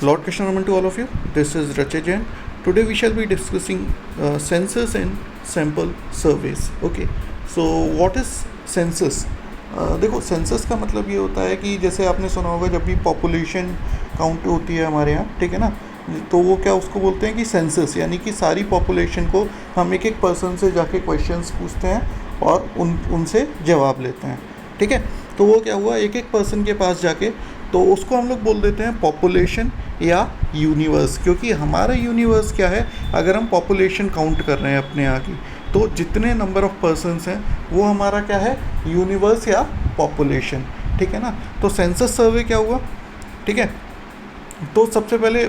Lord Krishna Raman to all of you. This is Racha Jain. Today we shall be discussing census and sample surveys. Okay. So what is census? देखो census का मतलब ये होता है कि जैसे आपने सुना होगा जब भी पॉपुलेशन काउंट होती है हमारे यहाँ, ठीक है ना, तो वो क्या उसको बोलते हैं कि सेंसस, यानी कि सारी पॉपुलेशन को हम एक एक पर्सन से जाके क्वेश्चंस पूछते हैं और उनसे जवाब लेते हैं, ठीक है। तो वो क्या हुआ, एक एक पर्सन के पास जाके तो उसको हम लोग बोल देते हैं पॉपुलेशन या यूनिवर्स, क्योंकि हमारा यूनिवर्स क्या है, अगर हम पॉपुलेशन काउंट कर रहे हैं अपने यहाँ की, तो जितने नंबर ऑफ़ पर्सन्स हैं वो हमारा क्या है, यूनिवर्स या पॉपुलेशन, ठीक है ना। तो सेंसस सर्वे क्या हुआ, ठीक है। तो सबसे पहले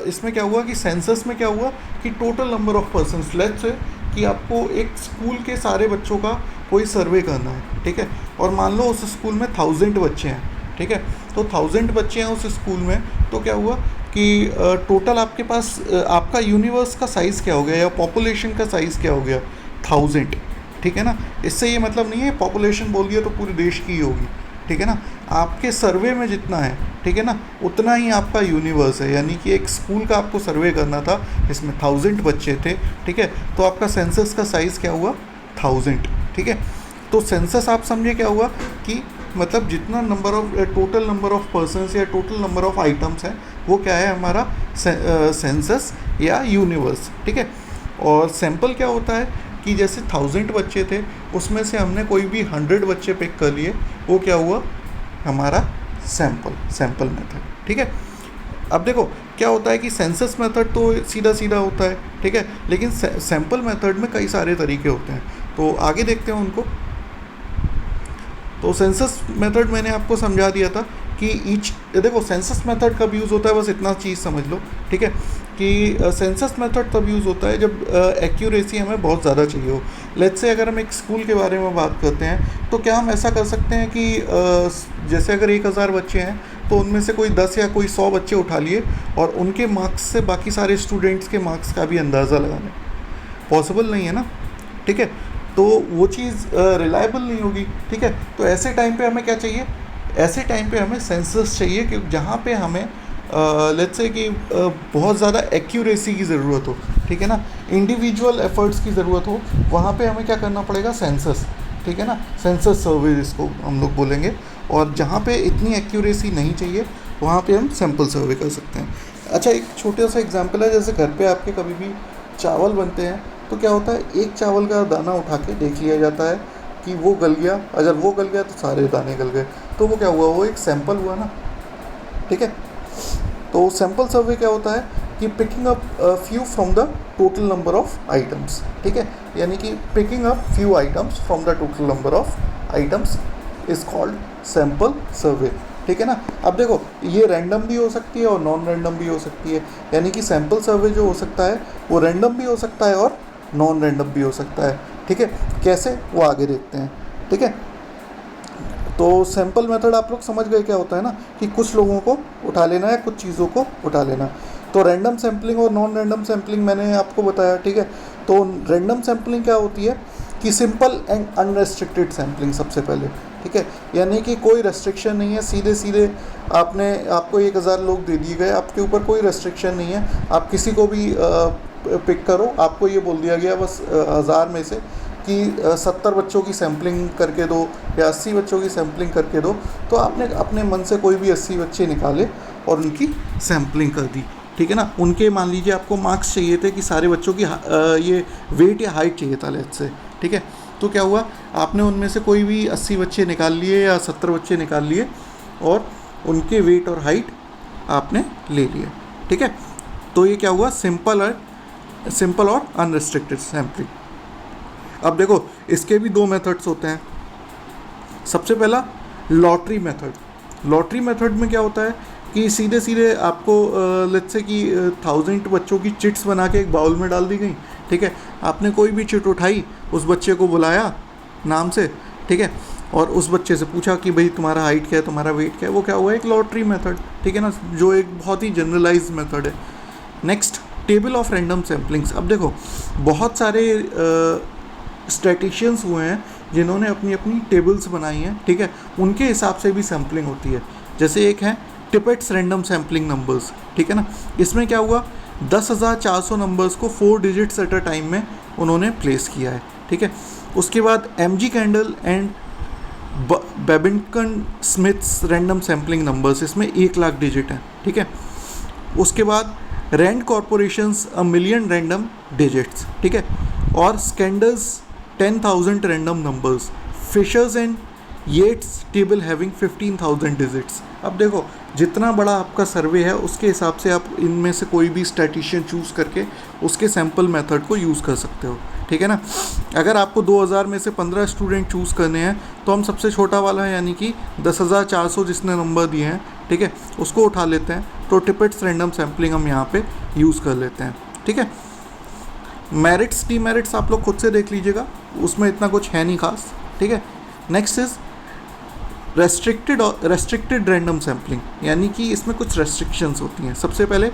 इसमें क्या हुआ कि सेंसस में क्या हुआ कि total number of persons, let's say कि आपको एक स्कूल के सारे बच्चों का कोई सर्वे करना है, ठीक है, और मान लो उस स्कूल में 1000 बच्चे हैं, ठीक है। तो 1000 बच्चे हैं उस स्कूल में, तो क्या हुआ कि टोटल आपके पास आपका यूनिवर्स का साइज़ क्या हो गया या पॉपुलेशन का साइज़ क्या हो गया, 1000, ठीक है ना। इससे ये मतलब नहीं है पॉपुलेशन बोल दिया तो पूरे देश की ही होगी, ठीक है ना। आपके सर्वे में जितना है, ठीक है ना, उतना ही आपका यूनिवर्स है, यानी कि एक स्कूल का आपको सर्वे करना था, इसमें 1000 बच्चे थे, ठीक है, तो आपका सेंसस का साइज़ क्या हुआ, 1000, ठीक है। तो सेंसस आप समझे क्या हुआ कि मतलब जितना number of total number of persons या टोटल नंबर ऑफ़ आइटम्स हैं वो क्या है, हमारा सेंसस या यूनिवर्स, ठीक है। और सैंपल क्या होता है कि जैसे 1000 बच्चे थे उसमें से हमने कोई भी 100 बच्चे पिक कर लिए, वो क्या हुआ, हमारा सैंपल मेथड, ठीक है। अब देखो क्या होता है कि सेंसस मेथड तो सीधा सीधा होता है, ठीक है, लेकिन सैंपल मेथड में कई सारे तरीके होते हैं, तो आगे देखते हैं उनको। तो सेंसस मेथड मैंने आपको समझा दिया था कि देखो सेंसस मेथड कब यूज़ होता है, बस इतना चीज़ समझ लो, ठीक है, कि सेंसस मेथड तब यूज़ होता है जब एक्यूरेसी हमें बहुत ज़्यादा चाहिए हो। लेट्स से अगर हम एक स्कूल के बारे में बात करते हैं तो क्या हम ऐसा कर सकते हैं कि जैसे अगर 1000 बच्चे हैं तो उनमें से कोई 10 या कोई 100 बच्चे उठा लिए और उनके मार्क्स से बाकी सारे स्टूडेंट्स के मार्क्स का भी अंदाज़ा लगा लें, पॉसिबल नहीं है ना, ठीक है। तो वो चीज़ रिलायबल नहीं होगी, ठीक है। तो ऐसे टाइम पे हमें क्या चाहिए, ऐसे टाइम पे हमें सेंसस चाहिए कि जहाँ पे हमें लेट्स से कि बहुत ज़्यादा एक्यूरेसी की ज़रूरत हो, ठीक है ना, इंडिविजुअल एफर्ट्स की ज़रूरत हो, वहाँ पे हमें क्या करना पड़ेगा, सेंसस, ठीक है ना, सेंसस सर्वे जिसको हम लोग बोलेंगे। और जहाँ पे इतनी एक्यूरेसी नहीं चाहिए वहाँ पे हम सैंपल सर्वे कर सकते हैं। अच्छा, एक छोटा सा एग्जांपल है, जैसे घर पे आपके कभी भी चावल बनते हैं तो क्या होता है, एक चावल का दाना उठा के देख लिया जाता है कि वो गल गया, अगर वो गल गया तो सारे दाने गल गए, तो वो क्या हुआ, वो एक सैंपल हुआ ना, ठीक है। तो सैंपल सर्वे क्या होता है कि picking up few from the total number of items, ठीक है, यानी कि picking up few items from the total number of items is called sample survey, ठीक है ना। अब देखो ये रैंडम भी हो सकती है और नॉन रैंडम भी हो सकती है, यानी कि सैंपल सर्वे जो हो सकता है वो रैंडम भी हो सकता है और नॉन रैंडम भी हो सकता है, ठीक है। कैसे, वो आगे देखते हैं, ठीक है। तो सैंपल मेथड आप लोग समझ गए क्या होता है ना, कि कुछ लोगों को उठा लेना है, कुछ चीज़ों को उठा लेना। तो रैंडम सैम्पलिंग और नॉन रैंडम सैम्पलिंग मैंने आपको बताया, ठीक है। तो रैंडम सैम्पलिंग क्या होती है कि सिंपल एंड अनरेस्ट्रिक्टेड सैम्पलिंग सबसे पहले, ठीक है, यानी कि कोई रेस्ट्रिक्शन नहीं है, सीधे सीधे आपको 1000 लोग दे दिए गए, आपके ऊपर कोई रेस्ट्रिक्शन नहीं है, आप किसी को भी पिक करो, आपको ये बोल दिया गया बस 1000 में से कि 70 बच्चों की सैम्पलिंग करके दो या 80 बच्चों की सैम्पलिंग करके दो, तो आपने अपने मन से कोई भी 80 बच्चे निकाले और उनकी सैम्पलिंग कर दी, ठीक है ना। उनके मान लीजिए आपको मार्क्स चाहिए थे कि सारे बच्चों की ये वेट या हाइट चाहिए था लेट्स से, ठीक है। तो क्या हुआ, आपने उनमें से कोई भी 80 बच्चे निकाल लिए या 70 बच्चे निकाल लिए और उनके वेट और हाइट आपने ले लिए, ठीक है। तो ये क्या हुआ, सिंपल और अनरिस्ट्रिक्टेड सैम्पलिंग। अब देखो इसके भी 2 मेथड्स होते हैं। सबसे पहला लॉटरी मेथड। लॉटरी मेथड में क्या होता है कि सीधे सीधे आपको लेट्स से कि 1000 बच्चों की चिट्स बना के एक बाउल में डाल दी गई, ठीक है। आपने कोई भी चिट उठाई, उस बच्चे को बुलाया नाम से, ठीक है, और उस बच्चे से पूछा कि भाई तुम्हारा हाइट क्या है, तुम्हारा वेट क्या है, वो क्या हुआ, एक लॉटरी मेथड, ठीक है ना, जो एक बहुत ही जनरलाइज मेथड है। Next, table of random samplings. अब देखो बहुत सारे स्टैटिशियंस हुए हैं जिन्होंने अपनी अपनी टेबल्स बनाई हैं, ठीक है, उनके हिसाब से भी सैम्पलिंग होती है। जैसे एक है टिपेट्स रैंडम सैम्पलिंग नंबर्स, ठीक है ना। इसमें क्या हुआ, 10,400 नंबर्स को 4 डिजिट्स एट अ टाइम में उन्होंने प्लेस किया है, ठीक है। उसके बाद MG candle and Babington Smiths random sampling numbers, इसमें 1,00,000 डिजिट हैं, ठीक है। उसके बाद रैंड कॉरपोरेशंस 1,000,000 रैंडम डिजिट्स, ठीक है। और स्कैंडर्स 10,000 random numbers, Fisher's and Yates table having 15,000 digits. अब देखो जितना बड़ा आपका सर्वे है उसके हिसाब से आप इनमें से कोई भी स्टैटिशियन चूज़ करके उसके सैम्पल मेथड को यूज़ कर सकते हो, ठीक है ना। अगर आपको 2000 में से 15 स्टूडेंट चूज़ करने हैं तो हम सबसे छोटा वाला यानी कि 10,400 जिसने नंबर दिए हैं, ठीक है, उसको उठा लेते हैं। तो टिपेट्स रैंडम सैम्पलिंग हम यहाँ पे यूज़ कर लेते हैं, ठीक है। मेरिट्स डीमेरिट्स आप लोग खुद से देख लीजिएगा, उसमें इतना कुछ है नहीं खास, ठीक है। Next is restricted random sampling, यानी कि इसमें कुछ रेस्ट्रिक्शंस होती हैं। सबसे पहले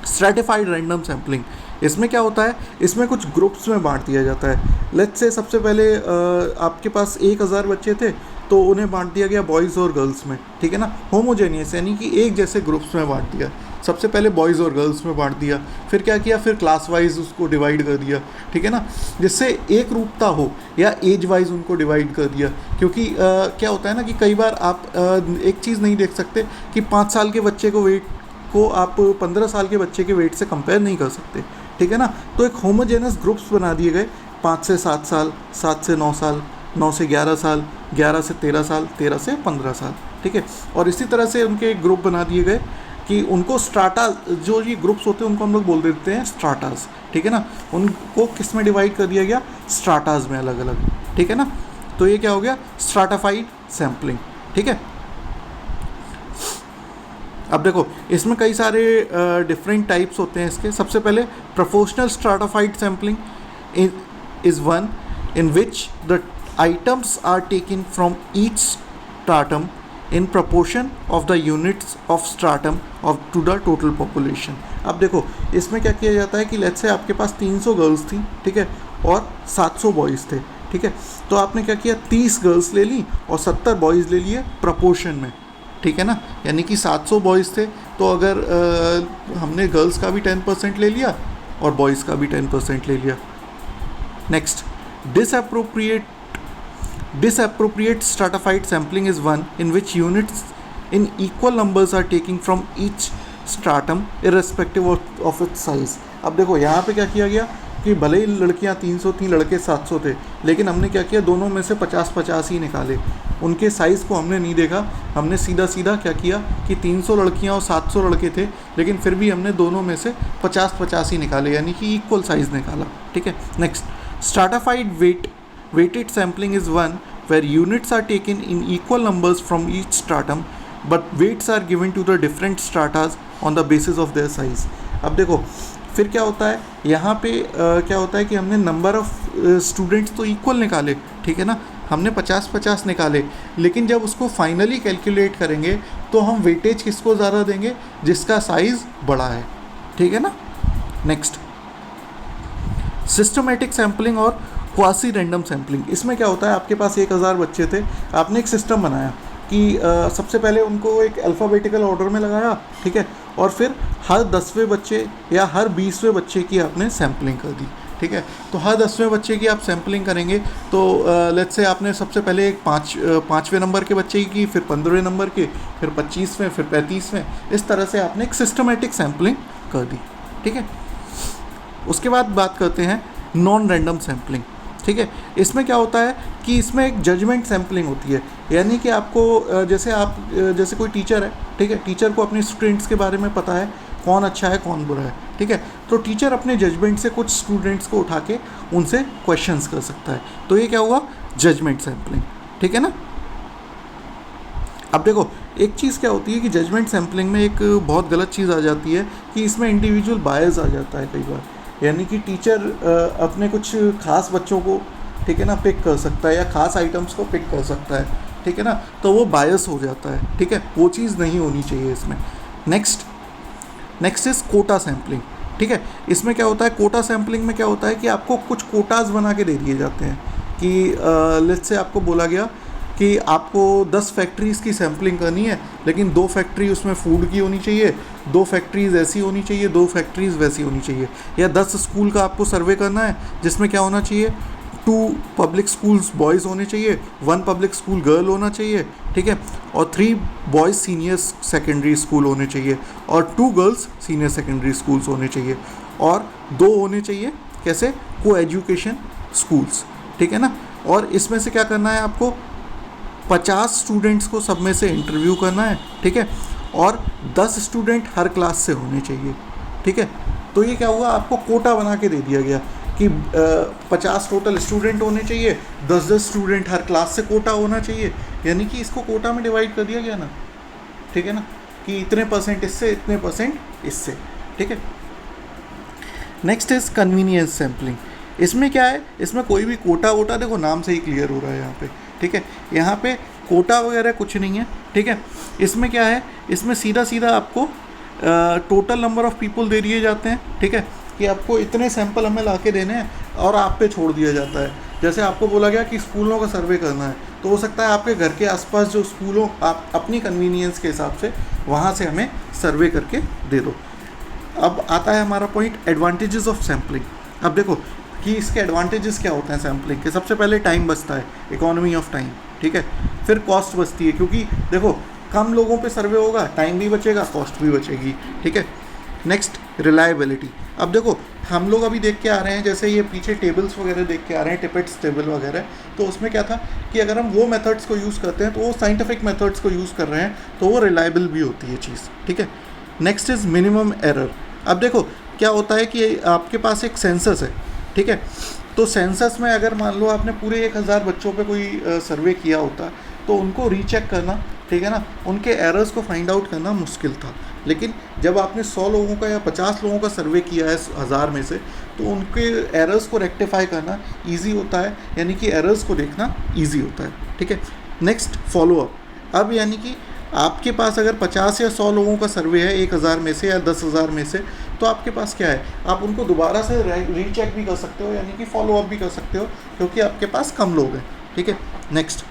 स्ट्रैटिफाइड रैंडम सैम्पलिंग, इसमें क्या होता है, इसमें कुछ ग्रुप्स में बांट दिया जाता है। लेट्स से सबसे पहले आपके पास 1,000 बच्चे थे तो उन्हें बांट दिया गया बॉयज़ और गर्ल्स में, ठीक है ना, होमोजेनियस यानी कि एक जैसे ग्रुप्स में बांट दिया। सबसे पहले बॉयज़ और गर्ल्स में बांट दिया, फिर क्या किया, फिर क्लास वाइज उसको डिवाइड कर दिया, ठीक है ना, जिससे एक रूपता हो, या एज वाइज उनको डिवाइड कर दिया। क्योंकि क्या होता है ना कि कई बार आप एक चीज़ नहीं देख सकते कि 5 साल के बच्चे को वेट को आप 15 साल के बच्चे के वेट से कंपेयर नहीं कर सकते, ठीक है ना। तो एक होमोजेनस ग्रुप्स बना दिए गए, 5 से 7 साल, 7 से 9 साल, 9 से 11 साल, 11 से 13 साल, 13 से 15 साल, ठीक है। और इसी तरह से उनके एक ग्रुप बना दिए गए कि उनको स्ट्राटा, जो ये ग्रुप्स होते हैं उनको हम लोग बोल देते हैं स्ट्राटास, ठीक है ना। उनको किस में डिवाइड कर दिया गया, स्ट्राटास में अलग अलग, ठीक है ना। तो ये क्या हो गया, स्ट्राटाफाइड सैम्पलिंग, ठीक है। अब देखो इसमें कई सारे डिफरेंट टाइप्स होते हैं इसके। सबसे पहले proportional stratified sampling is one in which the items are taken from each stratum in proportion of the units of stratum of to the total population। अब देखो इसमें क्या किया जाता है कि लेट्स से आपके पास 300 गर्ल्स थी, ठीक है, और 700 बॉयज़ थे, ठीक है। तो आपने क्या किया, 30 गर्ल्स ले ली और 70 बॉयज़ ले लिए प्रपोर्शन में, ठीक है ना। यानी कि 700 बॉयज़ थे तो अगर हमने गर्ल्स का भी 10% ले लिया और बॉयज़ का भी 10% ले लिया। Next, Disappropriate stratified sampling is one in which units in equal numbers are taken from each stratum irrespective of its size। अब देखो यहाँ पे क्या किया गया कि भले ही लड़कियाँ 300 थी, लड़के 700 थे, लेकिन हमने क्या किया, दोनों में से 50-50 ही निकाले। उनके साइज़ को हमने नहीं देखा, हमने सीधा सीधा क्या किया कि 300 लड़कियाँ और 700 लड़के थे, लेकिन फिर भी हमने दोनों में से 50-50 ही निकाले, यानी कि इक्वल साइज़ निकाला, ठीक है। Next, stratified weighted sampling is one where units are taken in equal numbers from each stratum but weights are given to the different stratas on the basis of their size। अब देखो फिर क्या होता है यहाँ पे क्या होता है कि हमने नंबर ऑफ स्टूडेंट्स तो इक्वल निकाले, ठीक है ना, हमने 50-50 निकाले, लेकिन जब उसको फाइनली कैलकुलेट करेंगे तो हम वेटेज किसको ज़्यादा देंगे, जिसका साइज़ बड़ा है, ठीक है ना। नेक्स्ट, सिस्टमेटिक सैम्पलिंग और क्वासी रैंडम सैम्पलिंग। इसमें क्या होता है, आपके पास 1,000 बच्चे थे, आपने एक सिस्टम बनाया कि सबसे पहले उनको एक अल्फ़ाबेटिकल ऑर्डर में लगाया, ठीक है, और फिर हर 10वें बच्चे या हर 20वें बच्चे की आपने सैम्पलिंग कर दी, ठीक है। तो हर 10वें बच्चे की आप सैम्पलिंग करेंगे तो लेट्स से आपने सबसे पहले एक 5वें नंबर के बच्चे की, फिर 15वें नंबर के, फिर 25वें, फिर 35वें, इस तरह से आपने एक सिस्टमेटिक सैम्पलिंग कर दी, ठीक है। उसके बाद बात करते हैं नॉन रैंडम सैम्पलिंग, ठीक है। इसमें क्या होता है कि इसमें एक जजमेंट सैम्पलिंग होती है, यानी कि आपको जैसे कोई टीचर है, ठीक है, टीचर को अपने स्टूडेंट्स के बारे में पता है कौन अच्छा है कौन बुरा है, ठीक है। तो टीचर अपने जजमेंट से कुछ स्टूडेंट्स को उठा के उनसे क्वेश्चंस कर सकता है, तो ये क्या हुआ, जजमेंट सैम्पलिंग, ठीक है ना। अब देखो एक चीज़ क्या होती है कि जजमेंट सैम्पलिंग में एक बहुत गलत चीज़ आ जाती है कि इसमें इंडिविजुअल बायस आ जाता है कई बार, यानी कि टीचर अपने कुछ खास बच्चों को, ठीक है ना, पिक कर सकता है या खास आइटम्स को पिक कर सकता है, ठीक है ना, तो वो बायस हो जाता है, ठीक है, वो चीज़ नहीं होनी चाहिए इसमें। नेक्स्ट इज़ कोटा सैम्पलिंग, ठीक है। इसमें क्या होता है, कोटा सैम्पलिंग में क्या होता है कि आपको कुछ कोटाज बना के दे दिए जाते हैं कि लेट्स से आपको बोला गया कि आपको 10 फैक्ट्रीज़ की सैम्पलिंग करनी है, लेकिन 2 फैक्ट्री उसमें फूड की होनी चाहिए, 2 फैक्ट्रीज़ ऐसी होनी चाहिए, 2 फैक्ट्रीज़ वैसी होनी चाहिए। या 10 स्कूल का आपको सर्वे करना है, जिसमें क्या होना चाहिए, 2 पब्लिक स्कूल्स बॉयज़ होने चाहिए, 1 पब्लिक स्कूल गर्ल होना चाहिए, ठीक है, और 3 बॉयज़ सीनियर सेकेंडरी स्कूल होने चाहिए, और 2 गर्ल्स सीनियर सेकेंडरी स्कूल्स होने चाहिए, और 2 होने चाहिए कैसे, को एजुकेशन स्कूल्स, ठीक है ना। और इसमें से क्या करना है आपको, 50 स्टूडेंट्स को सब में से इंटरव्यू करना है, ठीक है, और 10 स्टूडेंट हर क्लास से होने चाहिए, ठीक है। तो ये क्या हुआ, आपको कोटा बना के दे दिया गया कि 50 टोटल स्टूडेंट होने चाहिए, 10-10 स्टूडेंट हर क्लास से कोटा होना चाहिए, यानी कि इसको कोटा में डिवाइड कर दिया गया ना, ठीक है ना, कि इतने % इससे, इतने % इससे, ठीक है। Next is convenience sampling. इसमें क्या है, इसमें कोई भी कोटा वोटा, देखो नाम से ही क्लियर हो रहा है यहाँ पे, ठीक है, यहाँ पे कोटा वगैरह कुछ नहीं है, ठीक है। इसमें क्या है, इसमें सीधा सीधा आपको total number of people they दिए जाते हैं, ठीक है, कि आपको इतने सैंपल हमें ला के देने हैं और आप पे छोड़ दिया जाता है। जैसे आपको बोला गया कि स्कूलों का सर्वे करना है, तो हो सकता है आपके घर के आसपास जो स्कूलों, आप अपनी कन्वीनियंस के हिसाब से वहाँ से हमें सर्वे करके दे दो। अब आता है हमारा पॉइंट, एडवांटेजेस ऑफ सैम्पलिंग। अब देखो कि इसके एडवांटेजेस क्या होते हैं सैम्पलिंग के। सबसे पहले टाइम बचता है, इकोनॉमी ऑफ टाइम, ठीक है। फिर कॉस्ट बचती है, क्योंकि देखो कम लोगों पे सर्वे होगा, टाइम भी बचेगा, कॉस्ट भी बचेगी, ठीक है। Next, reliability. अब देखो हम लोग अभी देख के आ रहे हैं, जैसे ये पीछे टेबल्स वगैरह देख के आ रहे हैं, टिपेट्स टेबल वगैरह, तो उसमें क्या था कि अगर हम वो मेथड्स को यूज़ करते हैं, तो वो साइंटिफिक मेथड्स को यूज़ कर रहे हैं, तो वो रिलायबल भी होती है चीज़, ठीक है। Next is minimum error. अब देखो क्या होता है कि आपके पास एक सेंसस है, ठीक है, तो सेंसस में अगर मान लो आपने पूरे 1000 बच्चों पे कोई सर्वे किया होता, तो उनको रीचेक करना, ठीक है ना, उनके एरर्स को फाइंड आउट करना मुश्किल था। लेकिन जब आपने 100 लोगों का या 50 लोगों का सर्वे किया है 1000 में से, तो उनके एरर्स को रेक्टिफाई करना ईजी होता है, यानी कि एरर्स को देखना ईजी होता है, ठीक है। Next, follow up. अब यानी कि आपके पास अगर 50 या 100 लोगों का सर्वे है 1000 में से या 10,000 में से, तो आपके पास क्या है, आप उनको दोबारा से रीचेक भी कर सकते हो, यानी कि फॉलोअप भी कर सकते हो, क्योंकि आपके पास कम लोग हैं, ठीक है। Next,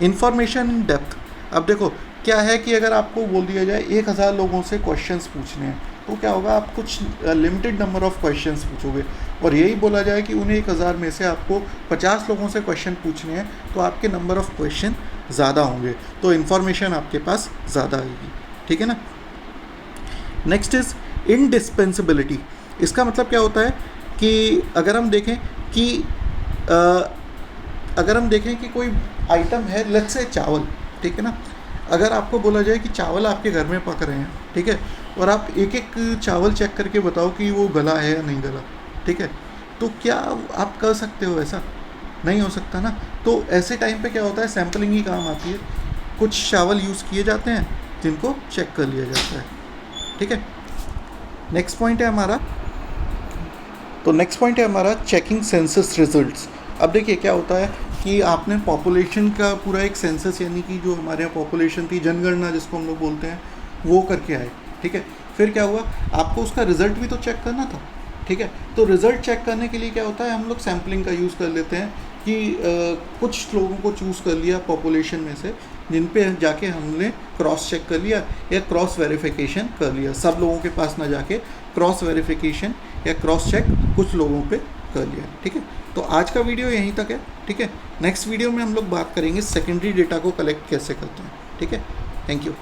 information in depth. अब देखो क्या है कि अगर आपको बोल दिया जाए 1000 लोगों से क्वेश्चंस पूछने हैं, तो क्या होगा, आप कुछ लिमिटेड नंबर ऑफ़ क्वेश्चंस पूछोगे, और यही बोला जाए कि उन्हें 1000 में से आपको 50 लोगों से क्वेश्चन पूछने हैं, तो आपके नंबर ऑफ़ क्वेश्चन ज़्यादा होंगे, तो इन्फॉर्मेशन आपके पास ज़्यादा आएगी, ठीक है ना। Next is indispensability. इसका मतलब क्या होता है कि अगर हम देखें कि कोई आइटम है, लेट्स से चावल, ठीक है ना, अगर आपको बोला जाए कि चावल आपके घर में पक रहे हैं, ठीक है, और आप एक एक चावल चेक करके बताओ कि वो गला है या नहीं गला, ठीक है, तो क्या आप कर सकते हो? ऐसा नहीं हो सकता ना। तो ऐसे टाइम पे क्या होता है, सैम्पलिंग ही काम आती है। कुछ चावल यूज़ किए जाते हैं जिनको चेक कर लिया जाता है, ठीक है। नेक्स्ट पॉइंट है हमारा चेकिंग सेंसस रिजल्ट्स। अब देखिए क्या होता है कि आपने पॉपुलेशन का पूरा एक सेंसस, यानी कि जो हमारे यहाँ पॉपुलेशन थी, जनगणना जिसको हम लोग बोलते हैं, वो करके आए, ठीक है। फिर क्या हुआ, आपको उसका रिज़ल्ट भी तो चेक करना था, ठीक है। तो रिज़ल्ट चेक करने के लिए क्या होता है, हम लोग सैम्पलिंग का यूज़ कर लेते हैं कि कुछ लोगों को चूज़ कर लिया पॉपुलेशन में से, जिन पे जाके हमने क्रॉस चेक कर लिया या क्रॉस वेरिफिकेशन कर लिया। सब लोगों के पास ना जाके क्रॉस वेरिफिकेशन या क्रॉस चेक कुछ लोगों पे कर लिया, ठीक है। तो आज का वीडियो यहीं तक है, ठीक है। नेक्स्ट वीडियो में हम लोग बात करेंगे सेकेंडरी डेटा को कलेक्ट कैसे करते हैं, ठीक है। Thank you.